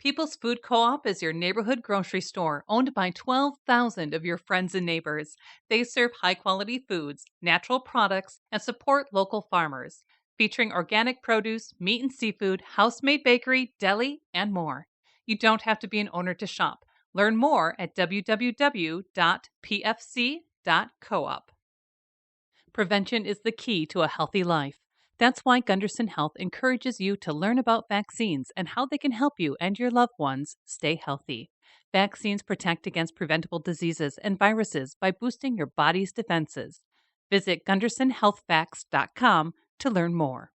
People's Food Co-op is your neighborhood grocery store owned by 12,000 of your friends and neighbors. They serve high-quality foods, natural products, and support local farmers, featuring organic produce, meat and seafood, house-made bakery, deli, and more. You don't have to be an owner to shop. Learn more at www.pfc.coop. Prevention is the key to a healthy life. That's why Gunderson Health encourages you to learn about vaccines and how they can help you and your loved ones stay healthy. Vaccines protect against preventable diseases and viruses by boosting your body's defenses. Visit GundersonHealthFacts.com to learn more.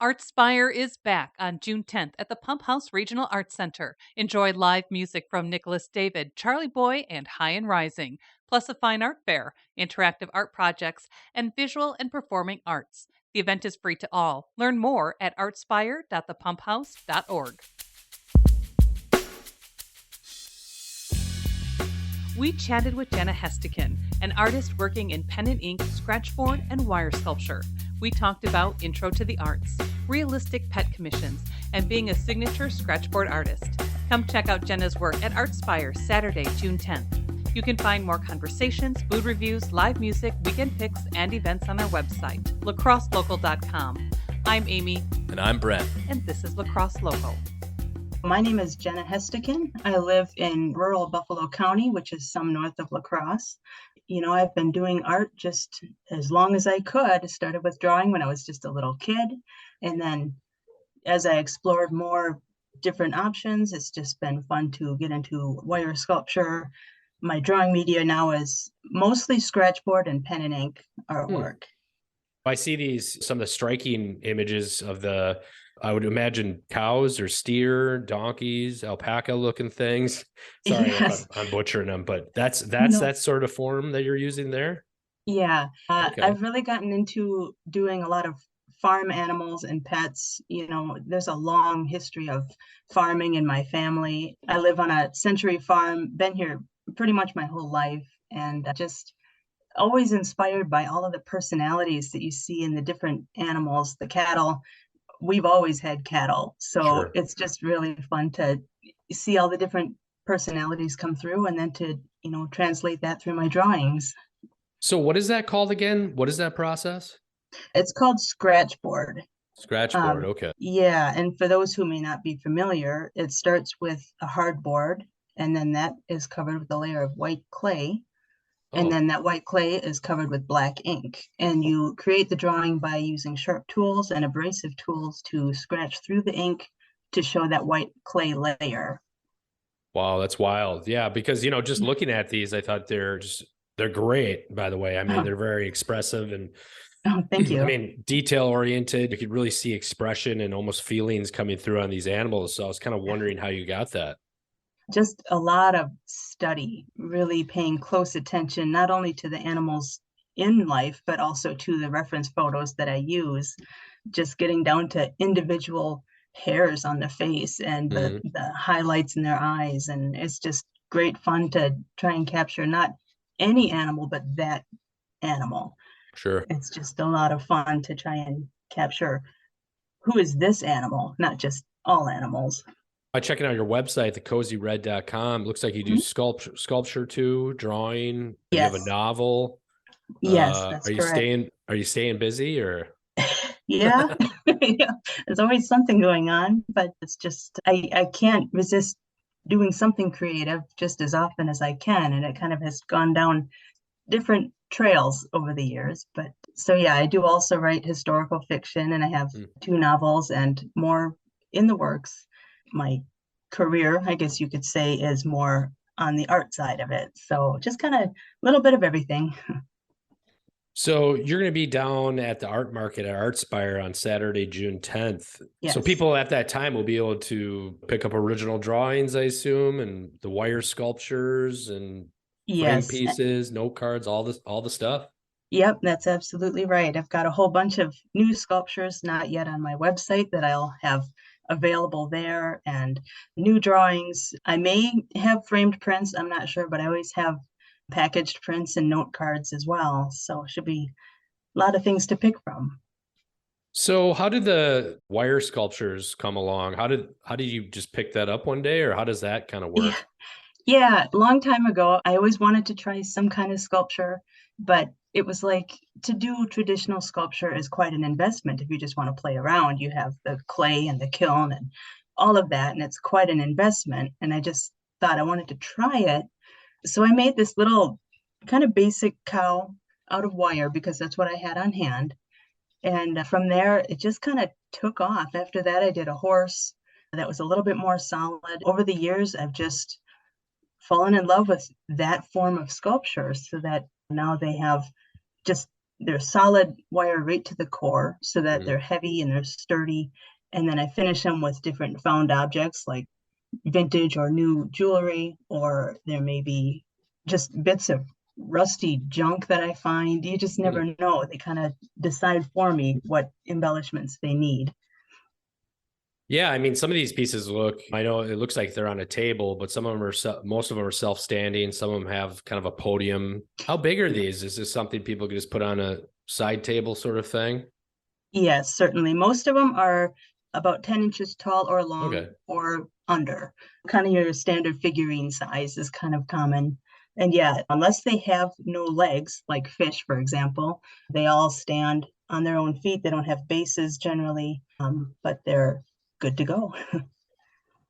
Artspire is back on June 10th at the Pump House Regional Arts Center. Enjoy live music from Nicholas David, Charlie Boy, and High and Rising, plus a fine art fair, interactive art projects, and visual and performing arts. The event is free to all. Learn more at artspire.thepumphouse.org. We chatted with Jenna Hestekin, an artist working in pen and ink, scratchboard, and wire sculpture. We talked about intro to the arts, realistic pet commissions, and being a signature scratchboard artist. Come check out Jenna's work at Artspire Saturday, June 10th. You can find more conversations, food reviews, live music, weekend picks, and events on our website, lacrosselocal.com. I'm Amy. And I'm Brent. And this is Lacrosse Local. My name is Jenna Hestekin. I live in rural Buffalo County, which is some north of La Crosse. I've been doing art just as long as I could. I started with drawing when I was just a little kid. And then as I explored more different options, it's just been fun to get into wire sculpture. My drawing media now is mostly scratchboard and pen and ink artwork. I see some of the striking images of I would imagine cows or steer, donkeys, alpaca looking things. Sorry if I'm butchering them, but that's that sort of form that you're using there? Yeah. Okay. I've really gotten into doing a lot of farm animals and pets. There's a long history of farming in my family. I live on a century farm, been here pretty much my whole life, and just always inspired by all of the personalities that you see in the different animals, the cattle. We've always had cattle, so Sure. It's just really fun to see all the different personalities come through and then to, translate that through my drawings. So what is that called again? What is that process? It's called scratchboard. Scratchboard, okay. Yeah, and for those who may not be familiar, it starts with a hard board, and then that is covered with a layer of white clay. And then that white clay is covered with black ink. And you create the drawing by using sharp tools and abrasive tools to scratch through the ink to show that white clay layer. Wow, that's wild. Yeah, because, just looking at these, I thought they're great, by the way. I mean, they're very expressive and thank you. I mean, detail oriented. You could really see expression and almost feelings coming through on these animals. So I was kind of wondering how you got that. Just a lot of study, really paying close attention, not only to the animals in life, but also to the reference photos that I use, just getting down to individual hairs on the face and the highlights in their eyes. And it's just great fun to try and capture not any animal, but that animal. Sure. It's just a lot of fun to try and capture who is this animal, not just all animals. By checking out your website, thecozyred.com, looks like you do sculpture too, drawing. Yes. You have a novel. Yes, that's correct. Are you staying busy or? Yeah. Yeah, there's always something going on, but it's just I can't resist doing something creative just as often as I can, and it kind of has gone down different trails over the years. But so yeah, I do also write historical fiction, and I have 2 novels and more in the works. My career, I guess you could say, is more on the art side of it. So just kind of a little bit of everything. So you're going to be down at the art market at Artspire on Saturday, June 10th. Yes. So people at that time will be able to pick up original drawings, I assume, and the wire sculptures and frame pieces, note cards, all the stuff. Yep, that's absolutely right. I've got a whole bunch of new sculptures not yet on my website that I'll have available there, and new drawings. I may have framed prints, I'm not sure, but I always have packaged prints and note cards as well. So it should be a lot of things to pick from. So how did the wire sculptures come along? How did you just pick that up one day, or how does that kind of Yeah. work? Yeah, a long time ago, I always wanted to try some kind of sculpture, but it was like to do traditional sculpture is quite an investment if you just want to play around. You have the clay and the kiln and all of that, and it's quite an investment. And I just thought I wanted to try it. So I made this little kind of basic cow out of wire because that's what I had on hand. And from there, it just kind of took off. After that, I did a horse that was a little bit more solid. Over the years, I've just fallen in love with that form of sculpture so that now they have just they're solid wire right to the core so that Mhm. they're heavy and they're sturdy. And then I finish them with different found objects like vintage or new jewelry, or there may be just bits of rusty junk that I find. You just Hmm. never know. They kind of decide for me what embellishments they need. Yeah, I mean, some of these pieces I know it looks like they're on a table, but some of them most of them are self-standing. Some of them have kind of a podium. How big are these? Is this something people could just put on a side table sort of thing? Yes, certainly. Most of them are about 10 inches tall or long Okay. or under. Kind of your standard figurine size is kind of common. And yeah, unless they have no legs, like fish, for example, they all stand on their own feet. They don't have bases generally, but they're good to go.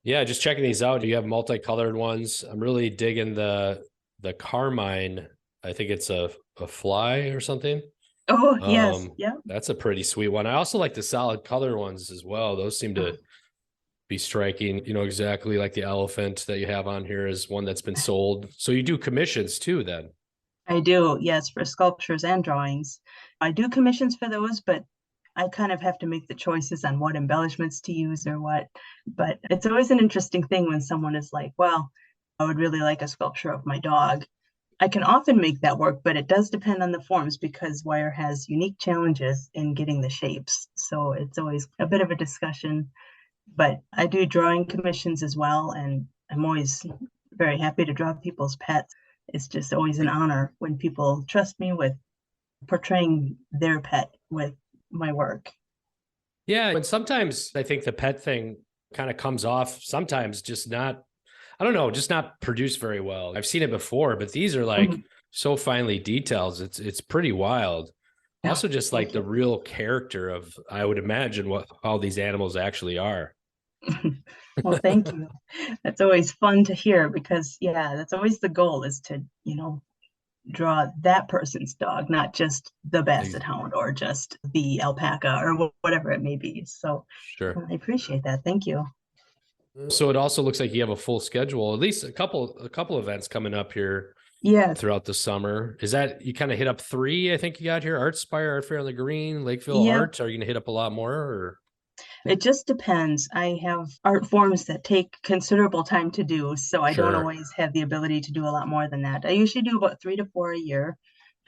Yeah, just checking these out. You have multicolored ones. I'm really digging the carmine. I think it's a fly or something. Oh, yes. Um, Yeah. that's a pretty sweet one. I also like the solid color ones as well. Those seem to be striking, exactly like the elephant that you have on here is one that's been sold. So you do commissions too, then. I do, yes, for sculptures and drawings. I do commissions for those, but I kind of have to make the choices on what embellishments to use or what. But it's always an interesting thing when someone is like, well, I would really like a sculpture of my dog. I can often make that work, but it does depend on the forms because wire has unique challenges in getting the shapes. So it's always a bit of a discussion. But I do drawing commissions as well, and I'm always very happy to draw people's pets. It's just always an honor when people trust me with portraying their pet with my work. Yeah. And sometimes I think the pet thing kind of comes off sometimes just not, I don't know, just not produced very well. I've seen it before, but these are like Mhm. so finely detailed. It's pretty wild. Oh, Also, just like thank the you. real character of, I would imagine how these animals actually are. Well, thank you. That's always fun to hear because, yeah, that's always the goal is to, draw that person's dog, not just the basset Ex- hound or just the alpaca or whatever it may be. So Sure. I appreciate that. Thank you. So it also looks like you have a full schedule, at least a couple events coming up here Yes. throughout the summer. Is that you kind of hit up three? I think you got here: Art Spire, Art Fair on the Green, Lakeville Yep. Art. Are you going to hit up a lot more? Or It just depends. I have art forms that take considerable time to do, so I don't sure, always have the ability to do a lot more than that. I usually do about 3 to 4 a year.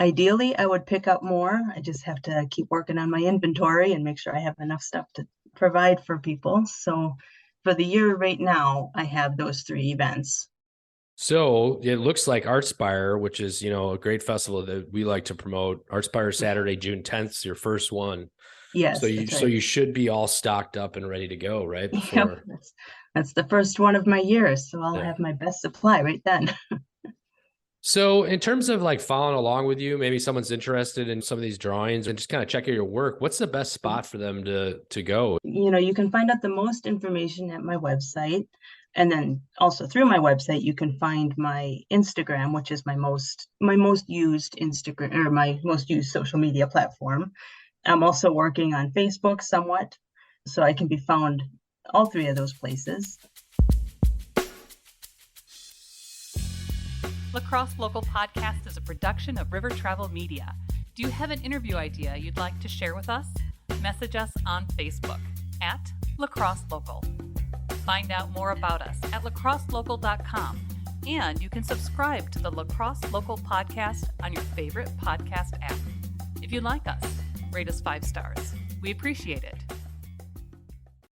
Ideally, I would pick up more. I just have to keep working on my inventory and make sure I have enough stuff to provide for people. So for the year right now, I have those three events. so it looks like Art Spire, which is a great festival that we like to promote. Art Spire Saturday, June 10th is your first one. So Yes, you that's so right. you should be all stocked up and ready to go right Yep, before. that's the first one of my years, so I'll Yeah. have my best supply right then. So in terms of like following along with you, maybe someone's interested in some of these drawings and just kind of check out your work. What's the best spot for them to go? You can find out the most information at my website. And then also through my website, you can find my Instagram, which is my most used Instagram or my most used social media platform. I'm also working on Facebook somewhat, so I can be found all three of those places. Lacrosse Local Podcast is a production of River Travel Media. Do you have an interview idea you'd like to share with us? Message us on Facebook at Lacrosse Local. Find out more about us at lacrosselocal.com, and you can subscribe to the Lacrosse Local Podcast on your favorite podcast app. If you like us, rate us 5 stars. We appreciate it.